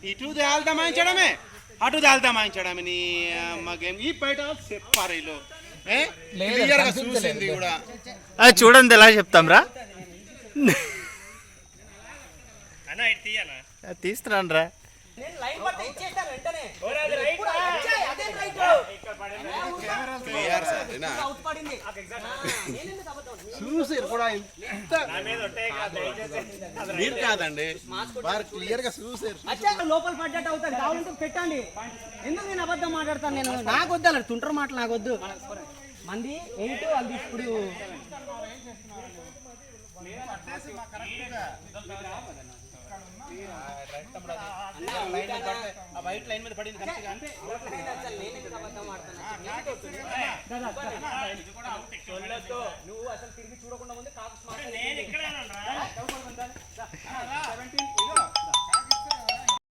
ఇటు తేల్తా మాయించడమే అటు తేల్తా మాయించడమే నీ మాకేం ఈ బయట చెప్పారు వీళ్ళు చూసింది కూడా చూడండి ఎలా చెప్తాం రా తీస్తున్నాను రా చూసారు కూడా మీరు కాదండి క్లియర్ గా చూసారు లోపల పడ్డట్టు అవుతాను కావాలంటే పెట్టండి ఎందుకు నేను అబద్ధం మాట్లాడతాను నేను నాకు వద్దు అలా తుంటరు మాటలు నాకు వద్దు మంది 8 అది ఇప్పుడు వైట్ లైన్ మీద పడింది నువ్వు అసలు తిరిగి చూడకుండా ముందు కాకు